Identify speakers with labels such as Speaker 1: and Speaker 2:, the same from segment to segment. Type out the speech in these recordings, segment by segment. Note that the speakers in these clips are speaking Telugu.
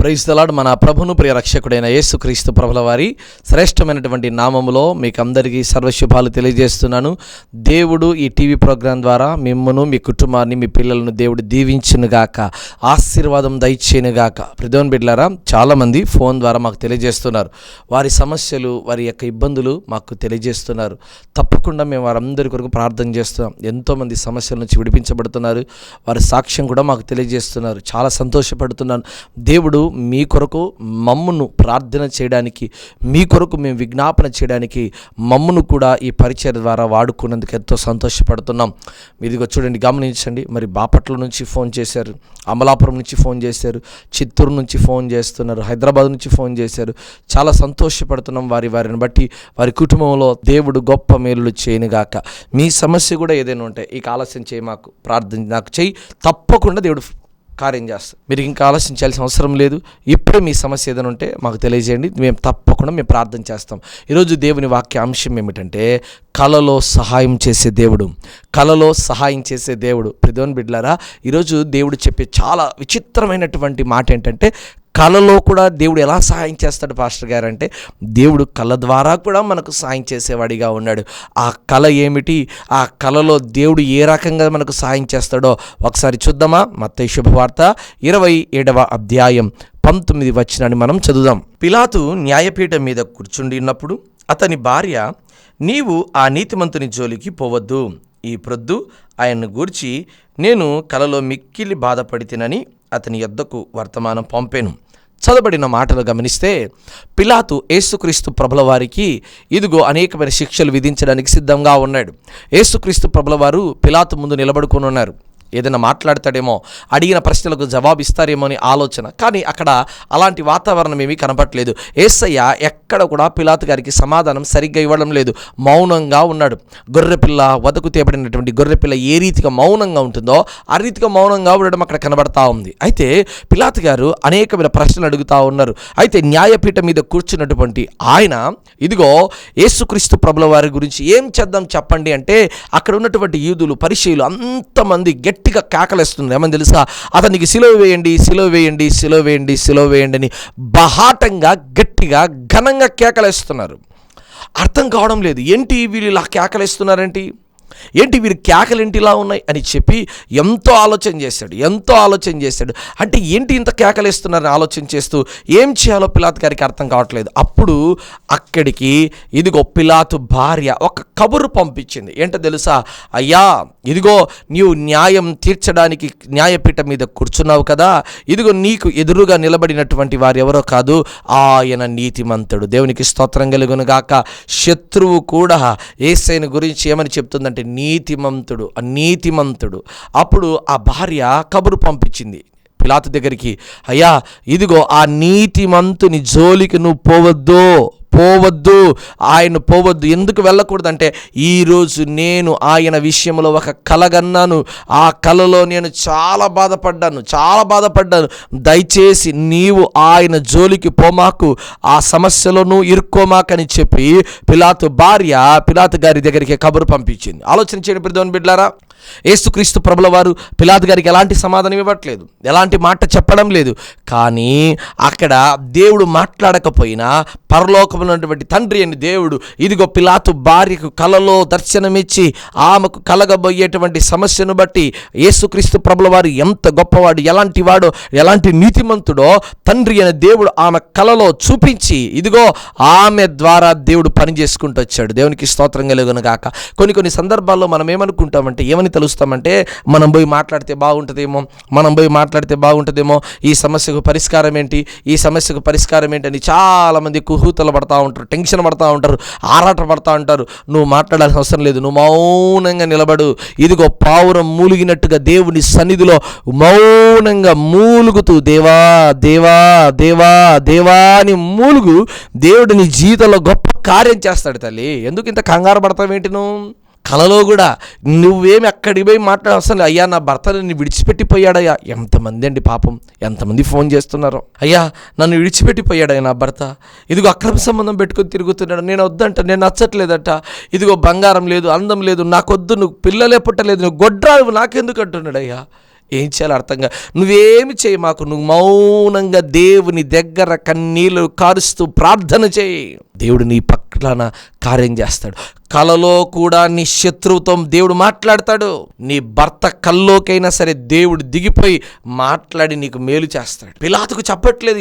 Speaker 1: Praise the lord. మన ప్రభును ప్రియ రక్షకుడైన యేసుక్రీస్తు ప్రభుల వారి శ్రేష్టమైనటువంటి నామములో మీకు అందరికీ సర్వశుభాలు తెలియజేస్తున్నాను. దేవుడు ఈ టీవీ ప్రోగ్రాం ద్వారా మిమ్మను, మీ కుటుంబాన్ని, మీ పిల్లలను దేవుడు దీవించునుగాక, ఆశీర్వాదం దయచేయునుగాక. ప్రియమైన బిడ్డలారా, చాలామంది ఫోన్ ద్వారా మాకు తెలియజేస్తున్నారు. వారి సమస్యలు, వారి యొక్క ఇబ్బందులు మాకు తెలియజేస్తున్నారు. తప్పకుండా మేము వారందరి కొరకు ప్రార్థన చేస్తున్నాం. ఎంతోమంది సమస్యల నుంచి విడిపించబడుతున్నారు. వారి సాక్ష్యం కూడా మాకు తెలియజేస్తున్నారు. చాలా సంతోషపడుతున్నాను. దేవుడు మీ కొరకు మమ్మును ప్రార్థన చేయడానికి, మీ కొరకు మేము విజ్ఞాపన చేయడానికి మమ్మును కూడా ఈ పరిచయం ద్వారా వాడుకున్నందుకు ఎంతో సంతోషపడుతున్నాం. మీదిగో చూడండి, గమనించండి. మరి బాపట్ల నుంచి ఫోన్ చేశారు, అమలాపురం నుంచి ఫోన్ చేశారు, చిత్తూరు నుంచి ఫోన్ చేస్తున్నారు, హైదరాబాద్ నుంచి ఫోన్ చేశారు. చాలా సంతోషపడుతున్నాం. వారిని బట్టి వారి కుటుంబంలో దేవుడు గొప్ప మేలులు చేయనుగాక. మీ సమస్య కూడా ఏదైనా ఉంటే ఇక ఆలస్యం చేయి, మాకు ప్రార్థన నాకు చేయి, తప్పకుండా దేవుడు కార్యం చేస్తాం. మీరు ఇంకా ఆలోచించాల్సిన అవసరం లేదు. ఇప్పుడే మీ సమస్య ఏదైనా ఉంటే మాకు తెలియజేయండి, మేము తప్పకుండా ప్రార్థన చేస్తాం. ఈరోజు దేవుని వాక్య అంశం ఏమిటంటే, కలలో సహాయం చేసే దేవుడు. కలలో సహాయం చేసే దేవుడు. ప్రియమైన బిడ్డలారా, ఈరోజు దేవుడు చెప్పే చాలా విచిత్రమైనటువంటి మాట ఏంటంటే, కళలో కూడా దేవుడు ఎలా సహాయం చేస్తాడు పాస్టర్ గారు అంటే, దేవుడు కళ ద్వారా కూడా మనకు సహాయం చేసేవాడిగా ఉన్నాడు. ఆ కళ ఏమిటి, ఆ కళలో దేవుడు ఏ రకంగా మనకు సహాయం చేస్తాడో ఒకసారి చూద్దామా? మత్తయి శుభవార్త 27వ అధ్యాయం 19 వచనాన్ని మనం చదువుదాం. పిలాతు న్యాయపీఠం మీద కూర్చుండి ఉన్నప్పుడు అతని భార్య, నీవు ఆ నీతిమంతుని జోలికి పోవద్దు, ఈ ప్రొద్దు ఆయన్ను గూర్చి నేను కలలో మిక్కిలి బాధపడితినని అతని యొద్దకు వర్తమానం పంపెను. చదవబడిన మాటలు గమనిస్తే, పిలాతు యేసుక్రీస్తు ప్రభుల వారికి ఇదిగో అనేకమైన శిక్షలు విధించడానికి సిద్ధంగా ఉన్నాడు. యేసుక్రీస్తు ప్రభుల వారు పిలాతు ముందు నిలబడుకొని ఉన్నారు. ఏదైనా మాట్లాడతాడేమో, అడిగిన ప్రశ్నలకు జవాబు ఇస్తారేమో అని ఆలోచన. కానీ అక్కడ అలాంటి వాతావరణం ఏమీ కనపట్లేదు. యేసయ్య ఎక్కడ కూడా పిలాతు గారికి సమాధానం సరిగ్గా ఇవ్వడం లేదు. మౌనంగా ఉన్నాడు. గొర్రెపిల్ల, వదకు తేబడినటువంటి గొర్రెపిల్ల ఏ రీతిగా మౌనంగా ఉంటుందో ఆ రీతిగా మౌనంగా ఉండడం అక్కడ కనబడతా ఉంది. అయితే పిలాతు గారు అనేకమైన ప్రశ్నలు అడుగుతూ ఉన్నారు. అయితే న్యాయపీఠం మీద కూర్చున్నటువంటి ఆయన ఇదిగో యేసుక్రీస్తు ప్రభుల వారి గురించి ఏం చేద్దాం చెప్పండి అంటే, అక్కడ ఉన్నటువంటి యూదులు, పరిసయ్యులు అంతమంది గట్టిగా కేకలేస్తున్నారు. ఏమని తెలుసా? అతనికి సిలువ వేయండి, సిలువ వేయండి, సిలువ వేయండి, సిలువ వేయండి అని బహాటంగా, గట్టిగా, ఘనంగా కేకలేస్తున్నారు. అర్థం కావడం లేదు. ఏంటి వీళ్ళు ఇలా కేకలేస్తున్నారేంటి, ఏంటి వీరి కేకలేంటి ఇలా ఉన్నాయి అని చెప్పి ఎంతో ఆలోచన చేశాడు. అంటే ఏంటి ఇంత కేకలేస్తున్నారని ఆలోచన చేస్తూ ఏం చేయాలో పిలాతు గారికి అర్థం కావట్లేదు. అప్పుడు అక్కడికి ఇదిగో పిలాతు భార్య ఒక కబురు పంపించింది. ఏంటో తెలుసా? అయ్యా, ఇదిగో నీవు న్యాయం తీర్చడానికి న్యాయపీఠం మీద కూర్చున్నావు కదా, ఇదిగో నీకు ఎదురుగా నిలబడినటువంటి వారు ఎవరో కాదు, ఆయన నీతిమంతుడు. దేవునికి స్తోత్రం కలుగునుగాక. శత్రువు కూడా యేసయ్యను గురించి ఏమని చెప్తుందంటే, నీతిమంతుడు. అప్పుడు ఆ భార్య కబురు పంపించింది పిలాతు దగ్గరికి, అయ్యా, ఇదిగో ఆ నీతిమంతుని జోలికి నువ్వు పోవద్దు, ఆయన పోవద్దు. ఎందుకు వెళ్ళకూడదంటే, ఈరోజు నేను ఆయన విషయంలో ఒక కలగన్నాను. ఆ కలలో నేను చాలా బాధపడ్డాను. దయచేసి నీవు ఆయన జోలికి పోమాకు, ఆ సమస్యలో నువ్వు ఇరుక్కోమాకని చెప్పి పిలాతు భార్య పిలాతు గారి దగ్గరికి కబురు పంపించింది. ఆలోచన చేయండి ప్రియమైన బిడ్డలారా, యేసుక్రీస్తు ప్రభుల వారు పిలాతు గారికి ఎలాంటి సమాధానం ఇవ్వట్లేదు, ఎలాంటి మాట చెప్పడం లేదు. కానీ అక్కడ దేవుడు మాట్లాడకపోయినా పరలోకములో ఉన్నటువంటి తండ్రి అని దేవుడు ఇదిగో పిలాతు భార్యకు కలలో దర్శనమిచ్చి ఆమెకు కలగబోయేటువంటి సమస్యను బట్టి యేసుక్రీస్తు ప్రభుల వారు ఎంత గొప్పవాడు, ఎలాంటి వాడో, ఎలాంటి నీతిమంతుడో తండ్రి అనే దేవుడు ఆమె కలలో చూపించి ఇదిగో ఆమె ద్వారా దేవుడు పని చేసుకుంటూ వచ్చాడు. దేవునికి స్తోత్రం కలుగునుగాక. కొన్ని సందర్భాల్లో మనం ఏమనుకుంటామంటే, ఏమని తెలుస్తామంటే, మనం పోయి మాట్లాడితే బాగుంటుందేమో, ఈ సమస్యకు పరిష్కారం ఏంటి అని చాలామంది కుహూతలు పడతా ఉంటారు, టెన్షన్ పడతా ఉంటారు, ఆరాట పడతా ఉంటారు. నువ్వు మాట్లాడాల్సిన అవసరం లేదు, నువ్వు మౌనంగా నిలబడు. ఇదిగో పావురం మూలిగినట్టుగా దేవుని సన్నిధిలో మౌనంగా మూలుగుతూ దేవా దేవా దేవా దేవా అని మూలుగు. దేవుడు నీ జీవితంలో గొప్ప కార్యం చేస్తాడు. తల్లి, ఎందుకు ఇంత కంగారు పడతావేంటి? నువ్వు కలలో కూడా నువ్వేమి అక్కడికి పోయి మాట్లాడాల్సిన, అయ్యా నా భర్త నన్ను విడిచిపెట్టిపోయాడయ్యా. ఎంతమంది అండి పాపం, ఎంతమంది ఫోన్ చేస్తున్నారు, అయ్యా నన్ను విడిచిపెట్టిపోయాడయ్యా నా భర్త, ఇదిగో అక్రమ సంబంధం పెట్టుకొని తిరుగుతున్నాడు, నేను వద్దంట, నేను నచ్చట్లేదట, ఇదిగో బంగారం లేదు, అందం లేదు, నాకొద్దు, నువ్వు పిల్లలే పుట్టలేదు, నువ్వు గొడ్రాలు నాకెందుకు అంటున్నాడు. అయ్యా ఏం చేయాలో అర్థంగా నువ్వేమి చేయి మాకు, నువ్వు మౌనంగా దేవుని దగ్గర కన్నీళ్ళు కారుస్తూ ప్రార్థన చేయి. దేవుడు నీ పక్కన కార్యం చేస్తాడు. కలలో కూడా నీ శత్రువుతో దేవుడు మాట్లాడతాడు. నీ భర్త కల్లోకైనా సరే దేవుడు దిగిపోయి మాట్లాడి నీకు మేలు చేస్తాడు. పిలాతుకు చెప్పట్లేదు,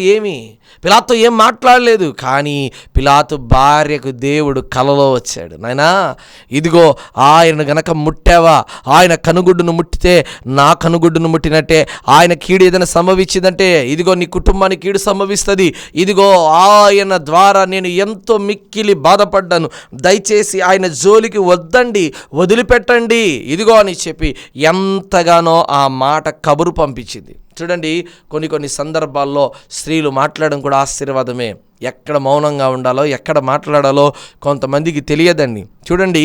Speaker 1: పిలాతుతో ఏం మాట్లాడలేదు, కానీ పిలాతు భార్యకు దేవుడు కలలో వచ్చాడు. నాయనా ఇదిగో ఆయన గనక ముట్టావా, ఆయన కనుగుడ్డును ముట్టితే నా కనుగుడ్డును ముట్టినట్టే, ఆయన కీడు ఏదైనా సంభవించిందంటే ఇదిగో నీ కుటుంబానికి కీడు సంభవిస్తుంది. ఇదిగో ఆయన ద్వారా నేను ఎంతో మిక్కిలి బాధపడ్డాను, దయచేసి ఆయన జోలికి వద్దండి, వదిలిపెట్టండి ఇదిగో అని చెప్పి ఎంతగానో ఆ మాట కబురు పంపించింది. చూడండి, కొన్ని సందర్భాల్లో స్త్రీలు మాట్లాడడం కూడా ఆశీర్వాదమే. ఎక్కడ మౌనంగా ఉండాలో, ఎక్కడ మాట్లాడాలో కొంతమందికి తెలియదండి. చూడండి,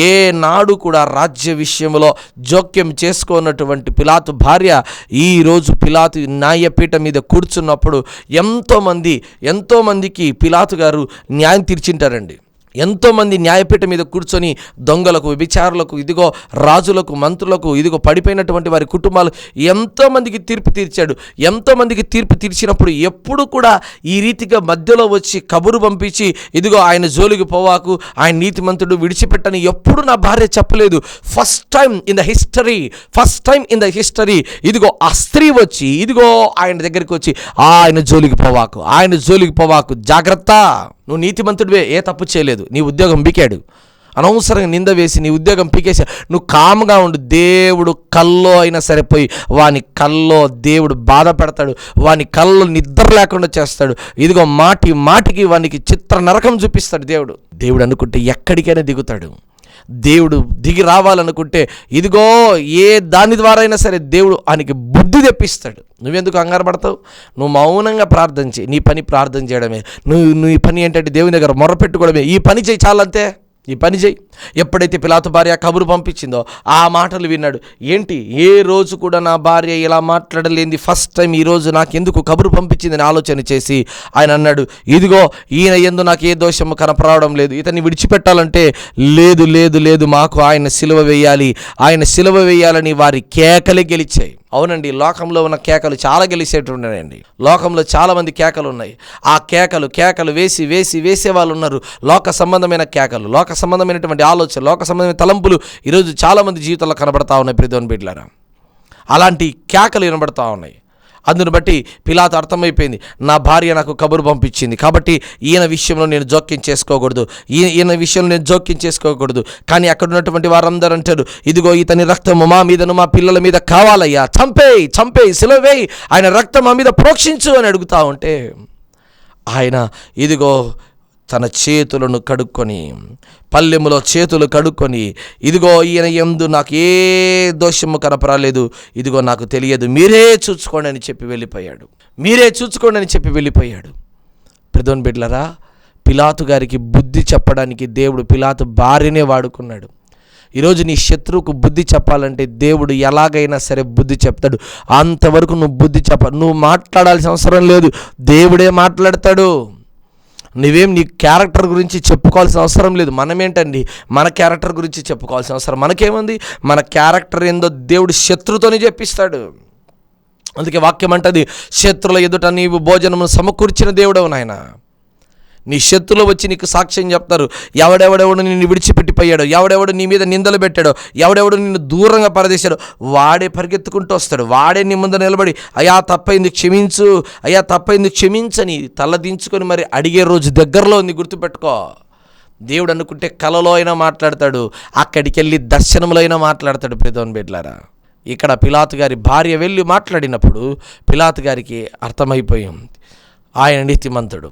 Speaker 1: ఏ నాడు కూడా రాజ్య విషయంలో జోక్యం చేసుకున్నటువంటి పిలాతు భార్య ఈరోజు పిలాతు న్యాయపీఠం మీద కూర్చున్నప్పుడు ఎంతోమందికి పిలాతు గారు న్యాయం తీర్చింటారండి. ఎంతోమంది న్యాయపీఠం మీద కూర్చొని దొంగలకు, వ్యభిచారులకు, ఇదిగో రాజులకు, మంత్రులకు, ఇదిగో పడిపోయినటువంటి వారి కుటుంబాలు ఎంతోమందికి తీర్పు తీర్చాడు. ఎంతోమందికి తీర్పు తీర్చినప్పుడు ఎప్పుడు కూడా ఈ రీతిగా మధ్యలో వచ్చి కబురు పంపించి ఇదిగో ఆయన జోలికి పోవాకు, ఆయన నీతిమంతుడు, విడిచిపెట్టని ఎప్పుడు నా భార్య చెప్పలేదు. First time in the history ఇదిగో ఆ స్త్రీ వచ్చి ఇదిగో ఆయన దగ్గరికి వచ్చి ఆయన జోలికి పోవాకు, జాగ్రత్త, నువ్వు నీతిమంతుడివే, ఏ తప్పు చేయలేదు, నీ ఉద్యోగం పీకాడు, అనవసరంగా నింద వేసి నీ ఉద్యోగం పీకేసా, నువ్వు కామ్గా ఉండు, దేవుడు కల్లో అయినా సరిపోయి వాని కల్లో దేవుడు బాధ పెడతాడు, వాని కల్లో నిద్ర లేకుండా చేస్తాడు. ఇదిగో మాటికి వానికి చిత్ర నరకం చూపిస్తాడు. దేవుడు అనుకుంటే ఎక్కడికైనా దిగుతాడు. దేవుడు దిగి రావాలనుకుంటే ఇదిగో ఏ దాని ద్వారా అయినా సరే దేవుడు ఆయనకి బుద్ధి తెప్పిస్తాడు. నువ్వెందుకు కంగారు పడతావు? నువ్వు మౌనంగా ప్రార్థన చేయి. నీ పని ప్రార్థన చేయడమే. నువ్వు ఈ పని ఏంటంటే దేవుని దగ్గర మొరపెట్టుకోవడమే. ఈ పని చేయి, చాలంతే. ఈ పని చేయి. ఎప్పుడైతే పిలాతు భార్య కబురు పంపించిందో ఆ మాటలు విన్నాడు. ఏంటి, ఏ రోజు కూడా నా భార్య ఇలా మాట్లాడలేంది, ఫస్ట్ టైం ఈరోజు నాకెందుకు కబురు పంపించిందని ఆలోచన చేసి ఆయన అన్నాడు, ఇదిగో ఈయన యందు నాకు ఏ దోషము కనపరావడం లేదు, ఇతన్ని విడిచిపెట్టాలంటే లేదు, మాకు ఆయన సిలువ వేయాలని వారి కేకలే గెలిచాయి. అవునండి, లోకంలో ఉన్న కేకలు చాలా గెలిచేటుండేనండి. లోకంలో చాలామంది కేకలు ఉన్నాయి. ఆ కేకలు వేసే వాళ్ళు ఉన్నారు. లోక సంబంధమైన కేకలు, లోక సంబంధమైనటువంటి ఆలోచన, లోక సంబంధమైన తలంపులు ఈరోజు చాలామంది జీవితంలో కనబడతా ఉన్నాయి. ప్రియదేవుని బిడ్డలారా, అలాంటి కేకలు వినబడతా ఉన్నాయి. అందును బట్టి పిలాతు అర్థమైపోయింది, నా భార్య నాకు కబురు పంపించింది కాబట్టి ఈయన విషయంలో నేను జోక్యం చేసుకోకూడదు. కానీ అక్కడ ఉన్నటువంటి వారందరూ అంటారు, ఇదిగో ఇతని రక్తము మా మీదను మా పిల్లల మీద కావాలయ్యా, చంపేయి, సిలువేయి, ఆయన రక్తం మా మీద ప్రోక్షించు అని అడుగుతా ఉంటే ఆయన ఇదిగో తన చేతులను కడుక్కొని, పల్లెములో చేతులు కడుక్కొని, ఇదిగో ఈయన యందు నాకు ఏ దోషము కనపరాలేదు, ఇదిగో నాకు తెలియదు, మీరే చూసుకోండి అని చెప్పి వెళ్ళిపోయాడు. ప్రియదేవుని బిడ్డలారా, పిలాతు గారికి బుద్ధి చెప్పడానికి దేవుడు పిలాతు భార్యనే వాడుకున్నాడు. ఈరోజు నీ శత్రువుకు బుద్ధి చెప్పాలంటే దేవుడు ఎలాగైనా సరే బుద్ధి చెప్తాడు. అంతవరకు నువ్వు బుద్ధి నువ్వు మాట్లాడాల్సిన అవసరం లేదు, దేవుడే మాట్లాడతాడు. నువ్వేం నీ క్యారెక్టర్ గురించి చెప్పుకోవాల్సిన అవసరం లేదు. మనమేంటండి మన క్యారెక్టర్ గురించి చెప్పుకోవాల్సిన అవసరం మనకేముంది? మన క్యారెక్టర్ ఏందో దేవుడు శత్రుతోనే చెప్పిస్తాడు. అందుకే వాక్యం అంటది, శత్రుల ఎదుట నీవు భోజనము సమకూర్చిన దేవుడవు నాయన. నీ శత్రులు వచ్చి నీకు సాక్ష్యం చెప్తారు, ఎవడెవడెవడు నిన్ను విడిచిపెట్టిపోయాడో, ఎవడెవడు నీ మీద నిందలు పెట్టాడో, ఎవడెవడు నిన్ను దూరంగా పరదేశాడో వాడే పరిగెత్తుకుంటూ వస్తాడు. వాడే నీ ముందు నిలబడి అయ్యా తప్పైంది క్షమించని తలదించుకొని మరి అడిగే రోజు దగ్గరలో ఉంది, గుర్తుపెట్టుకో. దేవుడు అనుకుంటే కలలో అయినా మాట్లాడతాడు, అక్కడికి వెళ్ళి దర్శనంలో అయినా మాట్లాడతాడు. ప్రియదేవుని బిడ్డలారా, ఇక్కడ పిలాతు గారి భార్య వెళ్ళి మాట్లాడినప్పుడు పిలాతు గారికి అర్థమైపోయింది, ఆయన నీతిమంతుడు.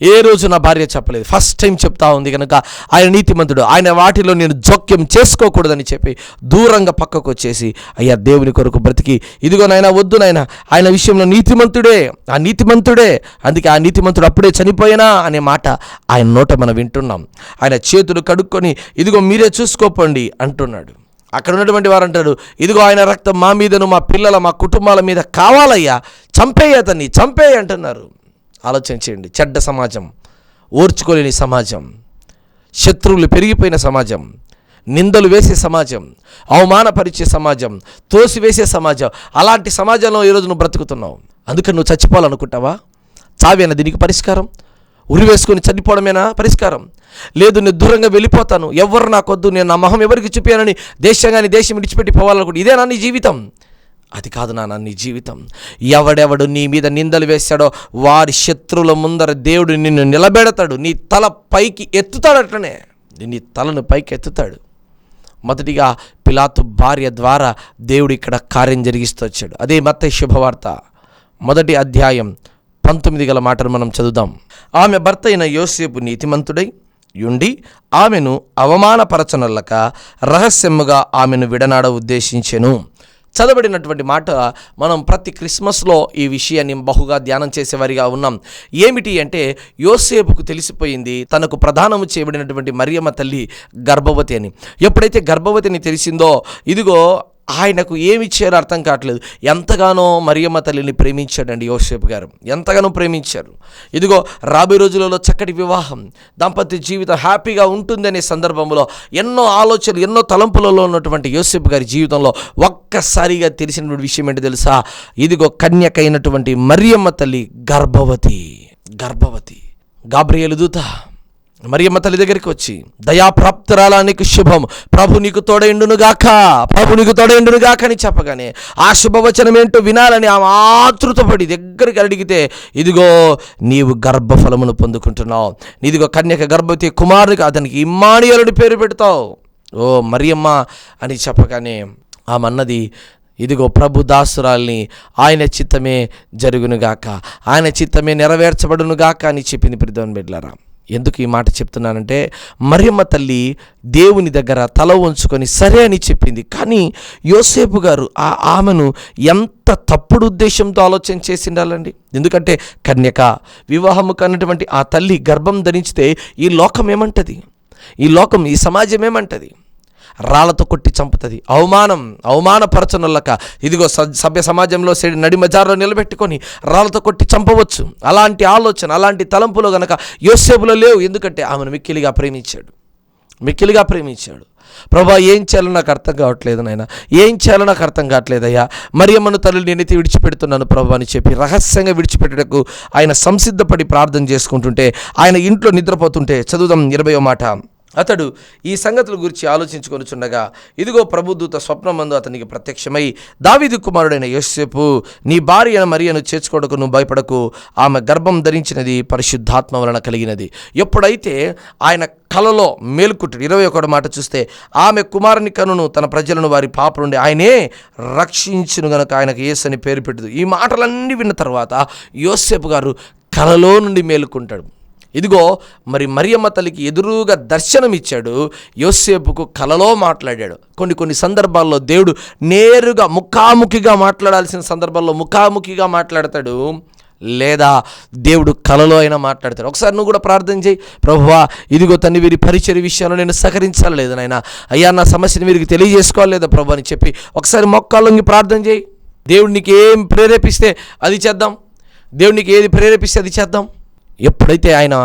Speaker 1: ఏ రోజు నా భార్య చెప్పలేదు, ఫస్ట్ టైం చెప్తా ఉంది కనుక ఆయన నీతిమంతుడు, ఆయన వాటిలో నేను జోక్యం చేసుకోకూడదని చెప్పి దూరంగా పక్కకు వచ్చేసి అయ్యా దేవుని కొరకు బ్రతికి ఇదిగో నాయన వద్దు నాయన, ఆయన విషయంలో నీతిమంతుడే, అందుకే ఆ నీతిమంతుడు అప్పుడే చనిపోయినా అనే మాట ఆయన నోట మనం వింటున్నాం. ఆయన చేతులు కడుక్కొని ఇదిగో మీరే చూసుకోపోండి అంటున్నాడు. అక్కడ ఉన్నటువంటి వారు అంటారు, ఇదిగో ఆయన రక్తం మా మీదను మా పిల్లల మా కుటుంబాల మీద కావాలయ్యా, చంపేయి అంటున్నారు. ఆలోచన చేయండి. చెడ్డ సమాజం, ఓర్చుకోలేని సమాజం, శత్రువులు పెరిగిపోయిన సమాజం, నిందలు వేసే సమాజం, అవమానపరిచే సమాజం, తోసివేసే సమాజం, అలాంటి సమాజంలో ఈరోజు నువ్వు బ్రతుకుతున్నావు. అందుకని నువ్వు చచ్చిపోవాలనుకుంటావా? చావేనా దీనికి పరిష్కారం? ఉరి వేసుకొని చనిపోవడమేనా పరిష్కారం? లేదు, నేను దూరంగా వెళ్ళిపోతాను, ఎవరు నాకొద్దు, నేను నా మొహం ఎవరికి చూపానని దేశంగాని దేశం విడిచిపెట్టి పోవాలనుకుంటే ఇదేనా నీ జీవితం? అది కాదు నాన్న నీ జీవితం. ఎవడెవడు నీ మీద నిందలు వేశాడో వారి శత్రువుల ముందర దేవుడు నిన్ను నిలబెడతాడు. నీ తల పైకి ఎత్తుతాడు. అట్లనే నీ తలను పైకి ఎత్తుతాడు. మొదటిగా పిలాతు భార్య ద్వారా దేవుడు ఇక్కడ కార్యం జరిగిస్తూ వచ్చాడు. అదే మత్తయి శుభవార్త 1వ అధ్యాయం 19 గల మాటను మనం చదువుదాం. ఆమె భర్త అయిన యోసేపు నీతిమంతుడై యుండి ఆమెను అవమానపరచనొల్లక రహస్యముగా ఆమెను విడనాడ ఉద్దేశించెను. చదవబడినటువంటి మాట మనం ప్రతి క్రిస్మస్లో ఈ విషయాన్ని బహుగా ధ్యానం చేసేవారిగా ఉన్నాం. ఏమిటి అంటే, యోసేపుకు తెలిసిపోయింది తనకు ప్రదానము చేయబడినటువంటి మరియమ్మ తల్లి గర్భవతి అని. ఎప్పుడైతే గర్భవతిని తెలిసిందో, ఇదిగో ఆయనకు ఏమి ఇచ్చారో అర్థం కావట్లేదు. ఎంతగానో మరియమ్మ తల్లిని ప్రేమించాడండి యోసేపు గారు, ఎంతగానో ప్రేమించారు. ఇదిగో రాబోయే రోజులలో చక్కటి వివాహం, దాంపత్య జీవితం హ్యాపీగా ఉంటుందనే సందర్భంలో ఎన్నో ఆలోచనలు, ఎన్నో తలంపులలో ఉన్నటువంటి యోసేపు గారి జీవితంలో ఒక్కసారిగా తెలిసినటువంటి విషయం ఏంటో తెలుసా? ఇదిగో కన్యకైనటువంటి మరియమ్మ తల్లి గర్భవతి. గాబ్రియేలు దూత మరియమ్మ తల్లి దగ్గరికి వచ్చి, దయాప్రాప్తురాలా నీకు శుభం, ప్రభు నీకు తోడైండునుగాక అని చెప్పగానే ఆ శుభవచనం ఏంటో వినాలని ఆమె ఆతృతపడి దగ్గరికి అడిగితే, ఇదిగో నీవు గర్భఫలమును పొందుకుంటున్నావు, ఇదిగో కన్యక గర్భవతి కుమారునికి అతనికి ఇమ్మానుయేలుని పేరు పెడతావు, ఓ మరియమ్మ అని చెప్పగానే ఆమె అన్నది, ఇదిగో ప్రభు దాసురాల్ని, ఆయన చిత్తమే జరుగునుగాక, ఆయన చిత్తమే నెరవేర్చబడునుగాక అని చెప్పింది. ప్రియమైన బిడ్డలారా, ఎందుకు ఈ మాట చెప్తున్నానంటే, మరియమ్మ తల్లి దేవుని దగ్గర తల వంచుకొని సరే అని చెప్పింది. కానీ యోసేపు గారు ఆమెను ఎంత తప్పుడు ఉద్దేశంతో ఆలోచన చేసి ఉండాలండి. ఎందుకంటే కన్యక వివాహము కన్నటువంటి ఆ తల్లి గర్భం ధరించితే ఈ లోకం ఏమంటది, ఈ సమాజం ఏమంటది? రాళ్లతో కొట్టి చంపుతుంది, అవమానపరచనొల్లక ఇదిగో సభ్య సమాజంలో నడిమజారులో నిలబెట్టుకొని రాళ్లతో కొట్టి చంపవచ్చు. అలాంటి ఆలోచన, అలాంటి తలంపులో గనక యోసేపులో లేవు. ఎందుకంటే ఆమెను మిక్కిలిగా ప్రేమించాడు. ప్రభా, ఏం చేయాలో నాకు అర్థం కావట్లేదు నాయన, ఏం చేయాలో నాకు అర్థం కావట్లేదయ్యా, మరియమ్మను తల్లి నేనైతే విడిచిపెడుతున్నాను ప్రభు అని చెప్పి రహస్యంగా విడిచిపెట్టడానికి ఆయన సంసిద్ధపడి ప్రార్థన చేసుకుంటుంటే, ఆయన ఇంట్లో నిద్రపోతుంటే, చదువుదాం 20వ మాట. అతడు ఈ సంగతుల గురించి ఆలోచించుకొనుచుండగా, ఇదిగో ప్రభుదూత స్వప్నమందు అతనికి ప్రత్యక్షమై, దావీదు కుమారుడైన యోసేపు, నీ భార్య మరియను చేర్చుకోవడకు నువ్వు భయపడకు, ఆమె గర్భం ధరించినది పరిశుద్ధాత్మ వలన కలిగినది. ఎప్పుడైతే ఆయన కలలో మేలుకుంటాడు, 21వ మాట చూస్తే, ఆమె కుమారుని కనును తన ప్రజలను వారి పాప నుండి ఆయనే రక్షించును గనక ఆయనకు యేసు అని పేరు పెట్టదు. ఈ మాటలన్నీ విన్న తర్వాత యోసేపు గారు కలలో నుండి మేలుకుంటాడు. ఇదిగో మరి మరియమ్మ తల్లికి ఎదురుగా దర్శనం ఇచ్చాడు, యోసేపుకు కలలో మాట్లాడాడు. కొన్ని సందర్భాల్లో దేవుడు నేరుగా ముఖాముఖిగా మాట్లాడాల్సిన సందర్భాల్లో ముఖాముఖిగా మాట్లాడతాడు, లేదా దేవుడు కలలో అయినా మాట్లాడతాడు. ఒకసారి నువ్వు కూడా ప్రార్థన చేయి, ప్రభువా ఇదిగో తన్ని వీరి పరిచర్య విషయంలో నేను సహకరించాలి లేదా నాయన, అయ్యా నా సమస్యను వీరికి తెలియజేసుకోవాలి లేదా ప్రభు అని చెప్పి ఒకసారి మొక్కాలొంగి ప్రార్థన చేయి. దేవుడు నీకు ఏం ప్రేరేపిస్తే అది చేద్దాం, దేవుడు నీకు ఏది ప్రేరేపిస్తే అది చేద్దాం. ఎప్పుడైతే ఆయన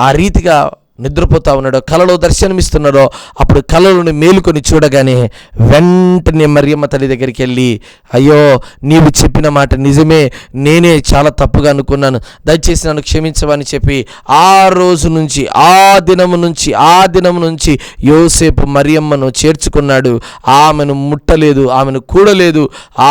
Speaker 1: ఆ రీతిగా నిద్రపోతా ఉన్నాడో, కలలో దర్శనమిస్తున్నాడో, అప్పుడు కలలోని మేలుకొని చూడగానే వెంటనే మరియమ్మ తల్లి దగ్గరికి వెళ్ళి, అయ్యో నీవు చెప్పిన మాట నిజమే, నేనే చాలా తప్పుగా అనుకున్నాను, దయచేసి నన్ను క్షమించవని చెప్పి ఆ రోజు నుంచి ఆ దినము నుంచి యోసేపు మరియమ్మను చేర్చుకున్నాడు. ఆమెను ముట్టలేదు, ఆమెను కూడలేదు.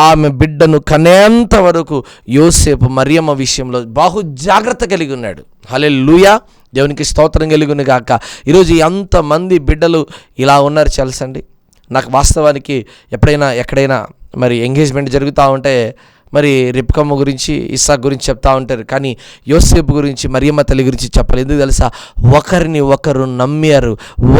Speaker 1: ఆమె బిడ్డను కనేంత వరకు యోసేపు మరియమ్మ విషయంలో బహు జాగ్రత్త కలిగి ఉన్నాడు. హల్లెలూయా, దేవునికి స్తోత్రం కలుగును గాక. ఈరోజు ఎంతమంది బిడ్డలు ఇలా ఉన్నారు తెలుసండి. నాకు వాస్తవానికి ఎక్కడైనా మరి ఎంగేజ్మెంట్ జరుగుతూ ఉంటే మరి రిబ్కమ్మ గురించి, ఇస్సాకు గురించి చెప్తా ఉంటారు, కానీ యోసేపు గురించి, మరియమ్మ తల్లి గురించి చెప్పాలి. ఎందుకు తెలుసా? ఒకరిని ఒకరు నమ్మారు,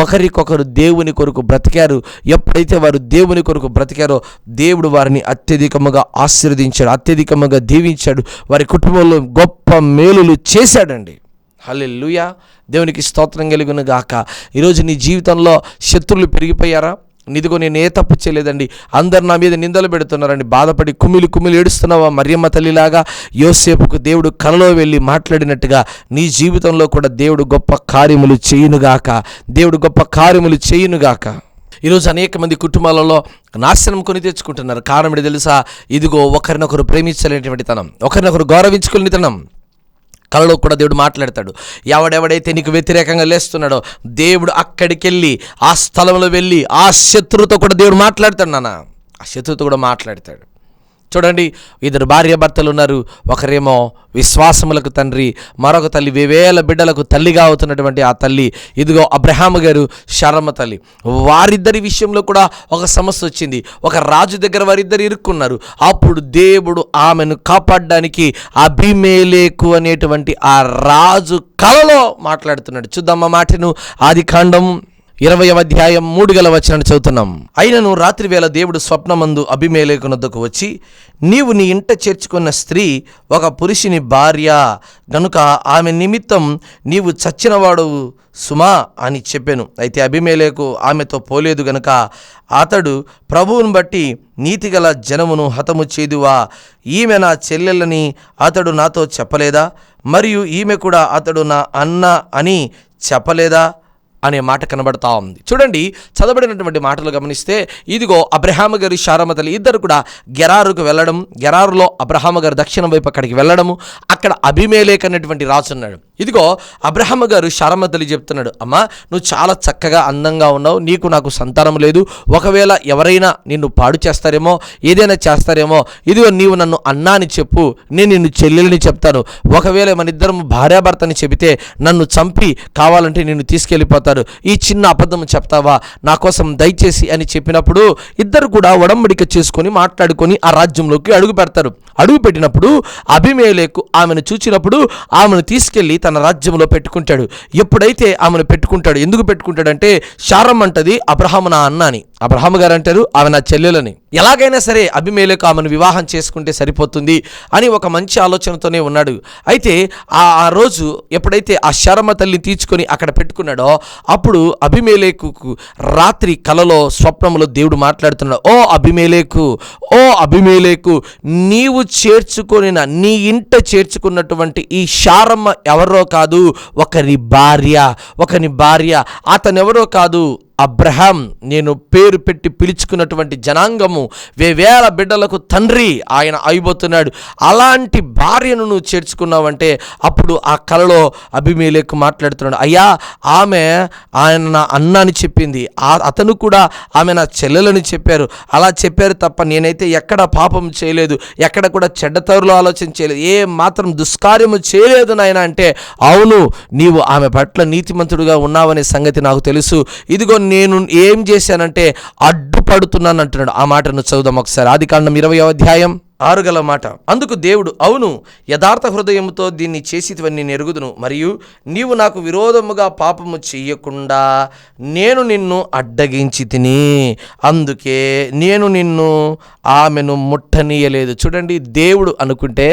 Speaker 1: ఒకరికొకరు దేవుని కొరకు బ్రతికారు. ఎప్పుడైతే వారు దేవుని కొరకు బ్రతికారో దేవుడు వారిని అత్యధికముగా ఆశీర్వదించాడు, అత్యధికముగా దీవించాడు, వారి కుటుంబంలో గొప్ప మేలులు చేశాడండి. హల్లెలూయా, దేవునికి స్తోత్రం కలుగును గాక. ఈరోజు నీ జీవితంలో శత్రువులు పెరిగిపోయారా? నీదిగో నేను ఏ తప్పు చేయలేదండి, అందరు నా మీద నిందలు పెడుతున్నారండి, బాధపడి కుమిలి ఏడుస్తున్నావా? మరియమ్మ తల్లిలాగా యోసేపుకు దేవుడు కలలో వెళ్ళి మాట్లాడినట్టుగా నీ జీవితంలో కూడా దేవుడు గొప్ప కార్యములు చేయునుగాక. ఈరోజు అనేక మంది కుటుంబాలలో నాశనం కొని తెచ్చుకుంటున్నారు. కారణం ఏంటి తెలుసా? ఇదిగో ఒకరినొకరు ప్రేమించలేనటువంటి తనం, ఒకరినొకరు గౌరవించుకునే తనం. కలలో కూడా దేవుడు మాట్లాడతాడు. ఎవడెవడైతే నీకు వ్యతిరేకంగా లేస్తున్నాడో దేవుడు అక్కడికి వెళ్ళి ఆ స్థలంలో వెళ్ళి ఆ శత్రువుతో కూడా దేవుడు మాట్లాడతాడు. నాన్న, ఆ శత్రువుతో కూడా మాట్లాడతాడు. చూడండి, ఇద్దరు భార్యాభర్తలు ఉన్నారు. ఒకరేమో విశ్వాసములకు తండ్రి, మరొక తల్లి వేవేల బిడ్డలకు తల్లిగా అవుతున్నటువంటి ఆ తల్లి ఇదిగో అబ్రహాము గారు, శారమ్మ తల్లి. వారిద్దరి విషయంలో కూడా ఒక సమస్య వచ్చింది. ఒక రాజు దగ్గర వారిద్దరు ఇరుక్కున్నారు. అప్పుడు దేవుడు ఆమెను కాపాడడానికి అబీమెలెకు అనేటువంటి ఆ రాజు కలలో మాట్లాడుతున్నాడు. చూద్దాం ఆ మాటను. ఆదికాండం 20వ అధ్యాయం 3 వచనాన్ని చదువుతున్నాం. అయినను రాత్రి వేళ దేవుడు స్వప్నమందు అబీమెలెకునొద్దకు వచ్చి, నీవు నీ ఇంట చేర్చుకున్న స్త్రీ ఒక పురుషుని భార్య గనుక ఆమె నిమిత్తం నీవు చచ్చినవాడు సుమా అని చెప్పాను. అయితే అబీమెలెకు ఆమెతో పోలేదు గనుక అతడు ప్రభువును బట్టి నీతిగల జనమును హతము చేదువా, ఈమె నా చెల్లెలని అతడు నాతో చెప్పలేదా? మరియు ఈమె కూడా అతడు నా అన్న అని చెప్పలేదా అనే మాట కనబడతా ఉంది. చూడండి, చదవబడినటువంటి మాటలు గమనిస్తే ఇదిగో అబ్రహాము గారి, శారమ్మ తల్లి ఇద్దరు కూడా గెరారుకు వెళ్ళడం, గెరారులో అబ్రహాము గారు దక్షిణం వైపు అక్కడికి వెళ్ళడము. అక్కడ అబీమెలెకు అనేటువంటి రాజు ఉన్నాడు. ఇదిగో అబ్రహాము గారు శారమ్మ తల్లి చెప్తున్నాడు, అమ్మా నువ్వు చాలా చక్కగా అందంగా ఉన్నావు, నీకు నాకు సంతానం లేదు, ఒకవేళ ఎవరైనా నిన్ను పాడు చేస్తారేమో, ఏదైనా చేస్తారేమో, ఇదిగో నీవు నన్ను అన్నా అని చెప్పు, నేను నిన్ను చెల్లెలని చెప్తాను. ఒకవేళ మన ఇద్దరం భార్యాభర్తని చెబితే నన్ను చంపి కావాలంటే నిన్ను తీసుకెళ్ళిపోతాను, ఈ చిన్న అబద్ధం చెప్తావా, నా కోసం దయచేసి అని చెప్పినప్పుడు ఇద్దరు కూడా ఒడంబడిక చేసుకొని మాట్లాడుకొని ఆ రాజ్యంలోకి అడుగు పెడతారు. అడుగు పెట్టినప్పుడు అబీమెలెకు ఆమెను చూచినప్పుడు ఆమెను తీసుకెళ్లి తన రాజ్యంలో పెట్టుకుంటాడు. ఎప్పుడైతే ఆమెను పెట్టుకుంటాడు, ఎందుకు పెట్టుకుంటాడంటే శారమ్మ అంటది అబ్రహాము నా అన్న అని, అబ్రహాము గారు అంటారు ఆమె నా చెల్లెలని. ఎలాగైనా సరే అబీమెలెకు ఆమెను వివాహం చేసుకుంటే సరిపోతుంది అని ఒక మంచి ఆలోచనతోనే ఉన్నాడు. అయితే ఆ రోజు ఎప్పుడైతే ఆ శారమ్మ తల్లిని తీర్చుకొని అక్కడ పెట్టుకున్నాడో అప్పుడు అబీమెలెకుకు రాత్రి కలలో స్వప్నములో దేవుడు మాట్లాడుతున్నాడు. ఓ అబీమెలెకు, ఓ అబీమెలెకు, నీవు చేర్చుకొని నీ ఇంట చేర్చుకున్నటువంటి ఈ శారమ్మ ఎవరో కాదు, ఒకరి భార్య. అతనెవరో కాదు, అబ్రహాం, నేను పేరు పెట్టి పిలుచుకున్నటువంటి జనాంగము, వేవేల బిడ్డలకు తండ్రి ఆయన అయిపోతున్నాడు. అలాంటి భార్యను నువ్వు చేర్చుకున్నావంటే అప్పుడు ఆ కలలో అబీమెలెకు మాట్లాడుతున్నాడు, అయ్యా ఆమె ఆయన నా అన్న అని చెప్పింది, అతను కూడా ఆమె నా చెల్లెలని చెప్పారు. అలా చెప్పారు తప్ప నేనైతే ఎక్కడ పాపం చేయలేదు, ఎక్కడ కూడా చెడ్డతరులో ఆలోచన చేయలేదు, ఏ మాత్రం దుష్కార్యము చేయలేదు నాయన అంటే, అవును నీవు ఆమె పట్ల నీతిమంతుడుగా ఉన్నావనే సంగతి నాకు తెలుసు, ఇదిగో నేను ఏం చేశానంటే అడ్డుపడుతున్నాను అంటున్నాడు. ఆ మాటను చదువుదాం ఒకసారి. ఆదికాండం 20వ అధ్యాయం 6 మాట. అందుకు దేవుడు, అవును యథార్థ హృదయముతో దీన్ని చేసివన్నీ నెరుగుదును, మరియు నీవు నాకు విరోధముగా పాపము చెయ్యకుండా నేను నిన్ను అడ్డగించి తిని, అందుకే నేను నిన్ను ఆమెను ముట్టనీయలేదు. చూడండి, దేవుడు అనుకుంటే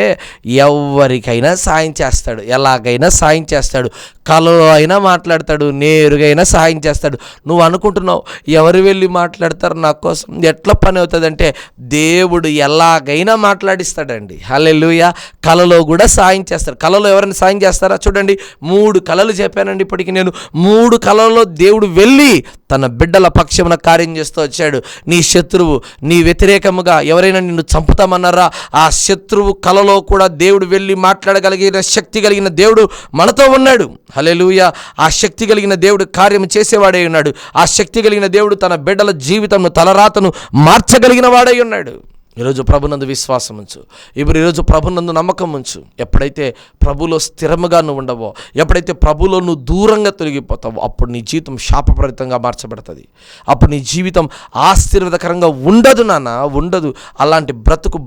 Speaker 1: ఎవరికైనా సాయం చేస్తాడు, ఎలాగైనా సాయం చేస్తాడు, కలలో అయినా మాట్లాడతాడు, నేరుగా అయినా సాయం చేస్తాడు. నువ్వు అనుకుంటున్నావు ఎవరు వెళ్ళి మాట్లాడతారు నా కోసం, ఎట్లా పని అవుతుందంటే దేవుడు ఎలాగైనా మాట్లాడిస్తాడండి. హల్లెలూయా. కలలో కూడా సాయం చేస్తాడు. కలలో ఎవరైనా సాయం చేస్తారా? చూడండి, 3 కలలు చెప్పానండి ఇప్పటికి నేను. 3 కళల్లో దేవుడు వెళ్ళి తన బిడ్డల పక్షమున కార్యం చేస్తూ వచ్చాడు. నీ శత్రువు, నీ వ్యతిరేకముగా ఎవరైనా నిన్ను చంపుతామన్నారా, ఆ శత్రువు కలలో కూడా దేవుడు వెళ్ళి మాట్లాడగలిగిన శక్తి కలిగిన దేవుడు మనతో ఉన్నాడు. హల్లెలూయా. ఆ శక్తి కలిగిన దేవుడు కార్యం చేసేవాడై ఉన్నాడు. ఆ శక్తి కలిగిన దేవుడు తన బిడ్డల జీవితంను, తలరాతను మార్చగలిగిన వాడై ఉన్నాడు. ఈరోజు ప్రభునందు విశ్వాసం ఉంచు. ఇప్పుడు ఈరోజు ప్రభునందు నమ్మకం ఉంచు. ఎప్పుడైతే ప్రభులో స్థిరముగా నువ్వు ఉండవో, ఎప్పుడైతే ప్రభులో నువ్వు దూరంగా తొలగిపోతావో, అప్పుడు నీ జీవితం శాపపరితంగా మార్చబడుతుంది. అప్పుడు నీ జీవితం ఆశీర్వాదకరంగా ఉండదు నాన్న, ఉండదు. అలాంటి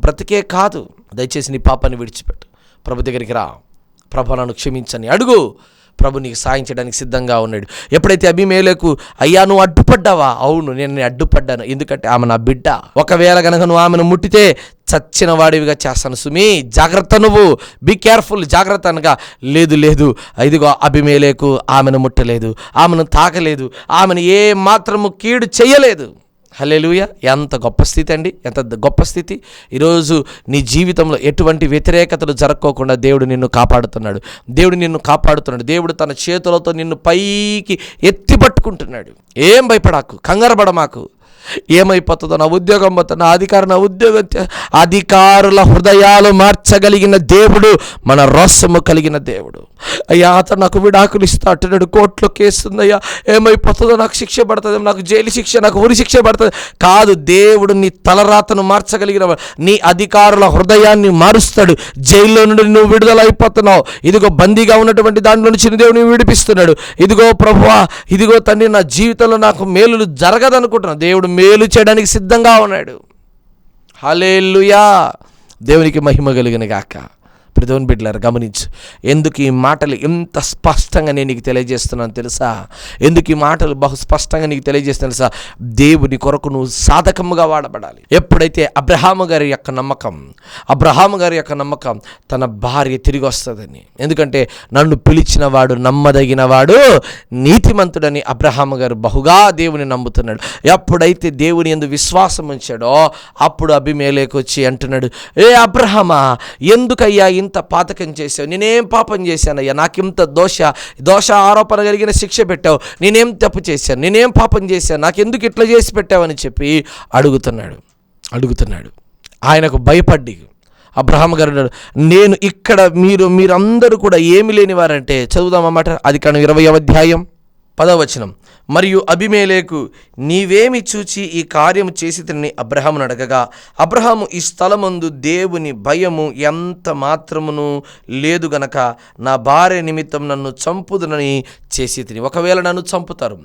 Speaker 1: బ్రతికే కాదు. దయచేసి నీ పాపాన్ని విడిచిపెట్టు, ప్రభు దగ్గరికి రా, ప్రభు నన్ను క్షమించని అడుగు. ప్రభు నీకు సాయం చేయడానికి సిద్ధంగా ఉన్నాడు. ఎప్పుడైతే అబీమెలెకు, అయ్యా నువ్వు అడ్డుపడ్డావా? అవును నేను అడ్డుపడ్డాను, ఎందుకంటే ఆమె నా బిడ్డ, ఒకవేళ కనుక నువ్వు ఆమెను ముట్టితే చచ్చిన వాడివిగా చేస్తాను సుమి, జాగ్రత్త, నువ్వు బీ కేర్ఫుల్, జాగ్రత్త అనగా, లేదు ఇదిగో అబీమెలెకు ఆమెను ముట్టలేదు, ఆమెను తాకలేదు, ఆమెను ఏ మాత్రము కీడు చెయ్యలేదు. హల్లెలూయా! ఎంత గొప్ప స్థితి అండి, ఎంత గొప్ప స్థితి. ఈరోజు నీ జీవితంలో ఎటువంటి వ్యతిరేకతలు జరగకోకుండా దేవుడు నిన్ను కాపాడుతున్నాడు. దేవుడు తన చేతులతో నిన్ను పైకి ఎత్తి పట్టుకుంటున్నాడు. ఏం భయపడాకు, కంగారపడమాకు. ఏమైపోతుందో, నా ఉద్యోగం పోతుంది, నా ఉద్యోగం అధికారుల హృదయాలు మార్చగలిగిన దేవుడు మన రోషము కలిగిన దేవుడు. అయ్యా అతను నాకు విడాకులు ఇస్తా అంటున్నాడు, కోర్టులో కేసు ఉందయ్యా, ఏమైపోతుందో, నాకు శిక్ష పడుతుంది, నాకు జైలు శిక్ష, నాకు ఉరి శిక్ష పడుతుంది. కాదు, దేవుడు నీ తలరాతను మార్చగలిగిన, నీ అధికారుల హృదయాన్ని మారుస్తాడు. జైల్లో నుండి నువ్వు విడుదల అయిపోతున్నావు. ఇదిగో బందీగా ఉన్నటువంటి దాంట్లో నుంచి దేవుని విడిపిస్తున్నాడు. ఇదిగో ప్రభువా, ఇదిగో తండ్రి, నా జీవితంలో నాకు మేలులు జరగదనుకుంటున్నాను, దేవుడు మేలు చేయడానికి సిద్ధంగా ఉన్నాడు. హల్లెలూయా! దేవునికి మహిమ కలుగును గాక. దేవుని బిడ్డలారా గమనించు, ఎందుకు ఈ మాటలు ఎంత స్పష్టంగా నేను నీకు తెలియజేస్తున్నాను తెలుసా? ఎందుకు ఈ మాటలు బహు స్పష్టంగా నీకు తెలియజేస్తున్నాను తెలుసా? దేవుని కొరకు నువ్వు సాధకముగా వాడబడాలి. ఎప్పుడైతే అబ్రహాము గారి యొక్క నమ్మకం తన భార్య తిరిగి వస్తుందని, ఎందుకంటే నన్ను పిలిచిన వాడు నమ్మదగిన వాడు, నీతిమంతుడని అబ్రహాము గారు బహుగా దేవుని నమ్ముతున్నాడు. ఎప్పుడైతే దేవుని యందు విశ్వాసం ఉంచాడో అప్పుడు అబీమెలెకు వచ్చి అంటున్నాడు, ఏ అబ్రహామా, ఎందుకయ్యా ఇంత పాతకం చేశావు? నేనేం పాపం చేశానయ్యా? నాకింత దోష ఆరోపణ కలిగిన శిక్ష పెట్టావు. నేనేం తప్పు చేశాను? నేనేం పాపం చేశాను? నాకెందుకు ఇట్లా చేసి పెట్టావని చెప్పి అడుగుతున్నాడు. ఆయనకు భయపడ్డి అబ్రహాము గారు అన్నాడు, నేను ఇక్కడ మీరందరూ కూడా ఏమి లేనివారంటే, చదువుదామన్నమాట. ఆదికాండం 20వ అధ్యాయం 10వ వచనం. మరియు అబీమెలెకు, నీవేమి చూచి ఈ కార్యము చేసితిని అబ్రహామును అడగగా, అబ్రహాము, ఈ స్థలమందు దేవుని భయము ఎంత మాత్రమును లేదు గనక నా భార్య నిమిత్తం నన్ను చంపుదునని చేసితిని. ఒకవేళ నన్ను చంపుతారు.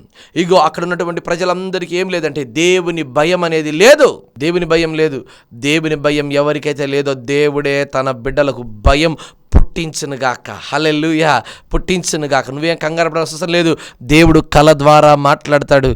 Speaker 1: ఇగో అక్కడ ఉన్నటువంటి ప్రజలందరికీ ఏం లేదంటే దేవుని భయం అనేది లేదు. దేవుని భయం లేదు. దేవుని భయం ఎవరికైతే లేదో దేవుడే తన బిడ్డలకు భయం పుట్టించునుగాక. హల్లెలూయా! పుట్టించునుగాక. నువ్వేం కంగారు పడాల్సిన లేదు. దేవుడు కళ ద్వారా మాట్లాడతాడు,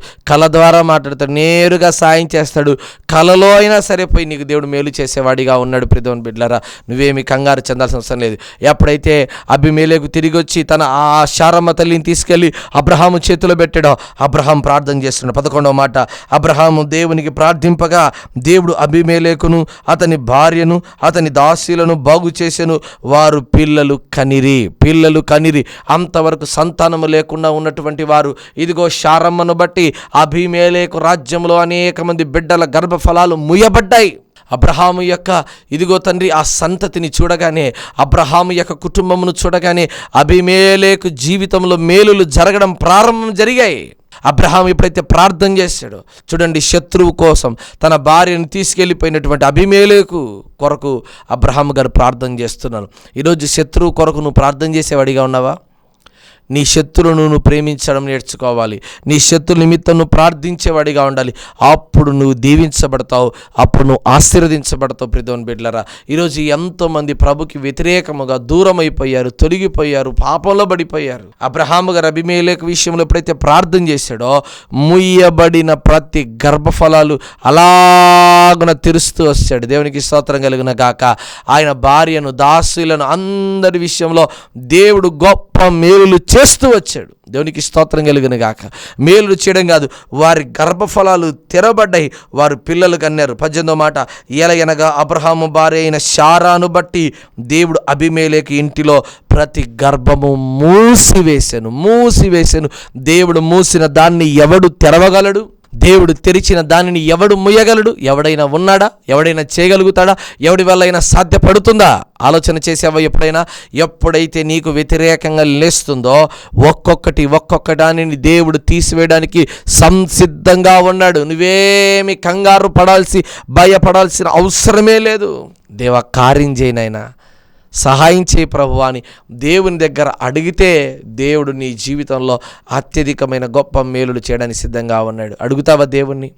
Speaker 1: నేరుగా సాయం చేస్తాడు. కళలో అయినా సరే పోయి నీకు దేవుడు మేలు చేసేవాడిగా ఉన్నాడు. ప్రియమైన బిడ్డలారా, నువ్వేమి కంగారు చెందాల్సిన అవసరం లేదు. ఎప్పుడైతే అబీమెలెకు తిరిగి వచ్చి తన ఆ శారమ్మ తల్లిని తీసుకెళ్ళి అబ్రహాము చేతిలో పెట్టాడో, అబ్రహాం ప్రార్థన చేస్తున్నాడు. 11వ మాట. అబ్రహాము దేవునికి ప్రార్థింపగా దేవుడు అబీమెలెకును అతని భార్యను అతని దాసీలను బాగు చేసెను. వారు పిల్లలు కనిరి. అంతవరకు సంతానము లేకుండా ఉన్నటువంటి వారు ఇదిగో శారమ్మను బట్టి అబీమెలెకు రాజ్యంలో అనేక మంది బిడ్డల గర్భఫలాలు ముయ్యబడ్డాయి. అబ్రహాము యొక్క ఇదిగో తండ్రి ఆ సంతతిని చూడగానే, అబ్రహాము యొక్క కుటుంబమును చూడగానే అబీమెలెకు జీవితంలో మేలులు జరగడం ప్రారంభం జరిగాయి. అబ్రహాం ఎప్పుడైతే ప్రార్థన చేశాడో, చూడండి, శత్రువు కోసం తన భార్యను తీసుకెళ్ళిపోయినటువంటి అబీమెలెకు కొరకు అబ్రహాం గారు ప్రార్థన చేస్తున్నాను. ఈరోజు శత్రువు కొరకు నువ్వు ప్రార్థన చేసేవాడిగా ఉన్నావా? నీ శత్రువును నువ్వు ప్రేమించడం నేర్చుకోవాలి. నీ శత్రువు నిమిత్తం నువ్వు ప్రార్థించేవాడిగా ఉండాలి. అప్పుడు నువ్వు దీవించబడతావు, అప్పుడు నువ్వు ఆశీర్వదించబడతావు. ప్రియమైన బిడ్డలారా, ఈరోజు ఎంతోమంది ప్రభుకి వ్యతిరేకముగా దూరం అయిపోయారు, తొలగిపోయారు, పాపంలో పడిపోయారు. అబ్రహాము గారు అబీమెలెకు విషయంలో ఎప్పుడైతే ప్రార్థన చేశాడో, ముయ్యబడిన ప్రతి గర్భఫలాలు అలాగున తెరుస్తూ వచ్చాడు. దేవునికి స్తోత్రం కలుగును గాక. ఆయన భార్యను, దాసులను అందరి విషయంలో దేవుడు గొప్ప మేలులు చేస్తూ వచ్చాడు. దేవునికి స్తోత్రం కలుగును గాక. మేలులు చేయడం కాదు, వారి గర్భఫలాలు తెరబడ్డాయి, వారు పిల్లలు కన్నారు. 18వ మాట. ఎలయనగా అబ్రహాము భార్య అయిన శారాను బట్టి దేవుడు అబీమెలెకు ఇంటిలో ప్రతి గర్భము మూసివేసెను. దేవుడు మూసిన దాన్ని ఎవడు తెరవగలడు? దేవుడు తెరిచిన దానిని ఎవడు ముయ్యగలడు? ఎవడైనా ఉన్నాడా? ఎవడైనా చేయగలుగుతాడా? ఎవడి వల్ల అయినా సాధ్యపడుతుందా? ఆలోచన చేసావా ఎప్పుడైనా? ఎప్పుడైతే నీకు వ్యతిరేకంగా లేస్తుందో ఒక్కొక్క దానిని దేవుడు తీసివేయడానికి సంసిద్ధంగా ఉన్నాడు. నువ్వేమి కంగారు భయపడాల్సిన అవసరమే లేదు. దేవా, కార్యం చేయనైనా, సహాయం చేయి ప్రభువా అని దేవుని దగ్గర అడిగితే దేవుడు నీ జీవితంలో అత్యధికమైన గొప్ప మేలులు చేయడానికి సిద్ధంగా ఉన్నాడు. అడుగుతావా దేవుణ్ణి?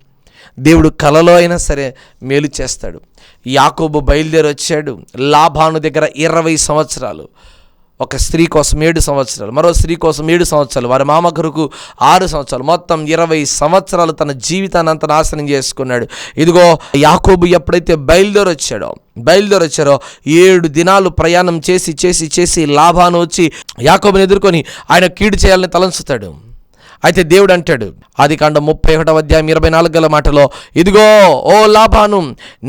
Speaker 1: దేవుడు కలలో అయినా సరే మేలు చేస్తాడు. యాకోబు బయలుదేరి వచ్చాడు. లాబాను దగ్గర 20 సంవత్సరాలు, ఒక స్త్రీ కోసం 7 సంవత్సరాలు, మరో స్త్రీ కోసం 7 సంవత్సరాలు, వారి మామ కొరకు 6 సంవత్సరాలు, మొత్తం 20 సంవత్సరాలు తన జీవితాన్ని అంత నాశనం చేసుకున్నాడు. ఇదిగో యాకోబు ఎప్పుడైతే బయలుదేరి వచ్చారో 7 దినాలు ప్రయాణం చేసి లాబాను వచ్చి యాకోబుని ఎదుర్కొని ఆయన కీడు చేయాలని తలంచుతాడు. అయితే దేవుడు అంటాడు, ఆదికాండం 31:24 మాటలో, ఇదిగో ఓ లాబాను,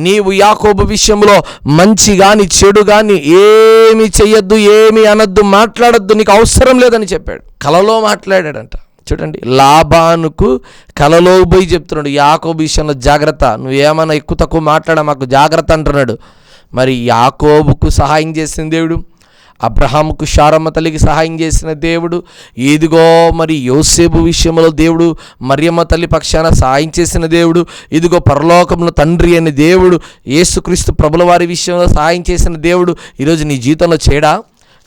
Speaker 1: నీవు యాకోబు విషయంలో మంచి గాని చెడు గాని ఏమి చెయ్యొద్దు, ఏమి అనొద్దు, మాట్లాడొద్దు, నీకు అవసరం లేదని చెప్పాడు. కలలో మాట్లాడాడంట. చూడండి, లాబానుకు కలలో పోయి చెప్తున్నాడు, యాకోబు విషయంలో జాగ్రత్త, నువ్వేమన్నా ఎక్కువ తక్కువ మాట్లాడా మాకు జాగ్రత్త అంటున్నాడు. మరి యాకోబుకు సహాయం చేసిన దేవుడు, అబ్రహాముకు శారమ్మ తల్లికి సహాయం చేసిన దేవుడు, ఇదిగో మరి యోసేపు విషయంలో దేవుడు మరియమ్మ తల్లి పక్షాన సహాయం చేసిన దేవుడు, ఇదిగో పరలోకంలో తండ్రి అనే దేవుడు యేసుక్రీస్తు ప్రభుల వారి విషయంలో సహాయం చేసిన దేవుడు ఈరోజు నీ జీవితంలో చేయడా?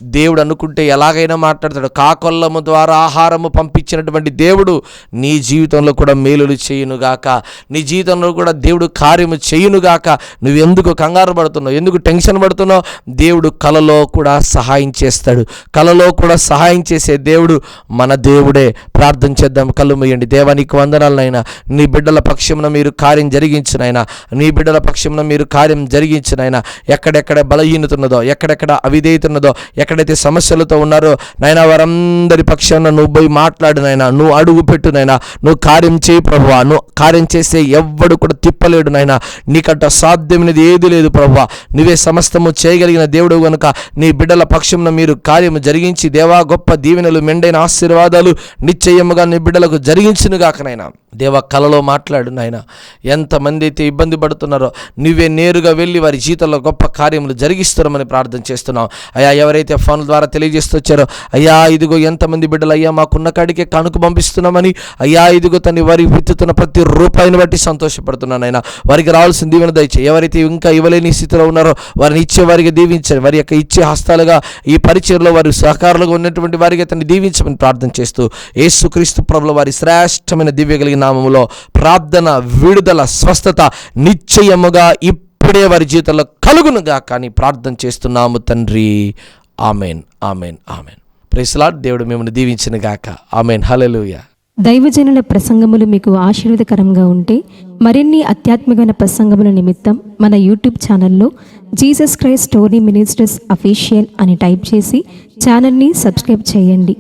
Speaker 1: దేవుడు అనుకుంటే ఎలాగైనా మాట్లాడతాడు. కాకొల్లము ద్వారా ఆహారము పంపించినటువంటి దేవుడు నీ జీవితంలో కూడా మేలులు చేయునుగాక, నీ జీవితంలో కూడా దేవుడు కార్యము చేయునుగాక. నువ్వు ఎందుకు కంగారు పడుతున్నావు, ఎందుకు టెన్షన్ పడుతున్నావు? దేవుడు కలలో కూడా సహాయం చేస్తాడు. కలలో కూడా సహాయం చేసే దేవుడు మన దేవుడే. ప్రార్థన చేద్దాం, కళ్ళు మూయండి. దేవా, నీకు వందనాలనైనా, నీ బిడ్డల పక్షమున మీరు కార్యం జరిగించునైనా, నీ బిడ్డల పక్షమున మీరు కార్యం జరిగించునైనా. ఎక్కడెక్కడ బలహీనత ఉన్నదో, ఎక్కడెక్కడ అవిధేయత ఉన్నదో, ఎక్కడైతే సమస్యలతో ఉన్నారో నాయనా, వారందరి పక్షాన నువ్వు పోయి మాట్లాడు నాయనా, నువ్వు అడుగు పెట్టు నాయనా, నువ్వు కార్యం చేయి ప్రభువా. నువ్వు కార్యం చేస్తే ఎవ్వడు కూడా తిప్పలేడు నాయనా, నీకంట సాధ్యమైనది ఏది లేదు ప్రభువా. నువ్వే సమస్తము చేయగలిగిన దేవుడు కనుక నీ బిడ్డల పక్షంలో మీరు కార్యము జరిగించి దేవా, గొప్ప దీవెనలు మెండైన ఆశీర్వాదాలు నిశ్చయముగా నీ బిడ్డలకు జరిగించునుగాక నాయనా. దేవా, కలలో మాట్లాడు నాయన. ఎంతమంది అయితే ఇబ్బంది పడుతున్నారో నువ్వే నేరుగా వెళ్ళి వారి జీవితంలో గొప్ప కార్యములు జరిగిస్తున్నామని ప్రార్థన చేస్తున్నాం. అయ్యా, ఎవరైతే ఫోన్ ద్వారా తెలియజేస్తూ వచ్చారో, అయ్యా ఇదిగో ఎంతమంది బిడ్డలు అయ్యా మాకున్న కాడికే కానుక పంపిస్తున్నామని, అయ్యా ఇదిగో తను వారి విత్తుతున్న ప్రతి రూపాయిని బట్టి సంతోషపడుతున్నాను అయినా. వారికి రావాల్సిన దీవెన దయచేయి. ఎవరైతే ఇంకా ఇవ్వలేని స్థితిలో ఉన్నారో వారిని ఇచ్చే వారికి దీవించండి. వారి యొక్క ఇచ్చే హస్తాలుగా ఈ పరిచయలో వారి సహకారులుగా ఉన్నటువంటి వారికి అతన్ని దీవించమని ప్రార్థన చేస్తూ యేసుక్రీస్తు ప్రభుల వారి శ్రేష్టమైన దివ్య కలిగిన నామములో ప్రార్థన, విడుదల, స్వస్థత నిశ్చయముగా ఇప్పుడే వారి జీవితంలో కలుగునుగా కానీ ప్రార్థన చేస్తున్నాము తండ్రి. Amen, amen, amen. Praise the lord. దేవుడు మిమ్మల్ని దీవించును గాక. ఆమెన్. హల్లెలూయా.
Speaker 2: దైవజనుల ప్రసంగములు మీకు ఆశీర్వాదకరంగా ఉంటే మరిన్ని ఆధ్యాత్మికమైన ప్రసంగముల నిమిత్తం మన యూట్యూబ్ ఛానల్లో Jesus Christ story ministers official అని టైప్ చేసి ఛానల్ని సబ్స్క్రైబ్ చేయండి.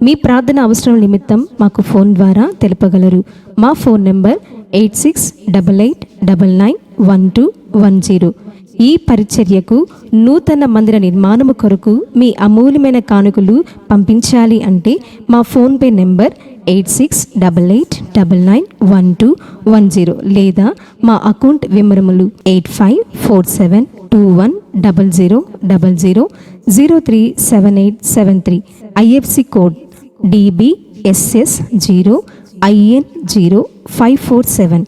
Speaker 2: మీ ప్రార్థన అవసరం నిమిత్తం మాకు ఫోన్ ద్వారా తెలుపగలరు. మా ఫోన్ నెంబర్ 8688991210. ఈ పరిచర్యకు నూతన మందిర నిర్మాణము కొరకు మీ అమూల్యమైన కానుకలు పంపించాలి అంటే మా ఫోన్పే నెంబర్ 8688991210 లేదా మా అకౌంట్ వివరములు 8547210000037873. IFC code DBSS0IN0547.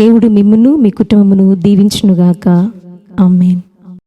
Speaker 2: దేవుడు మిమ్మును మీ కుటుంబమును దీవించునుగాక. ఆమేన్.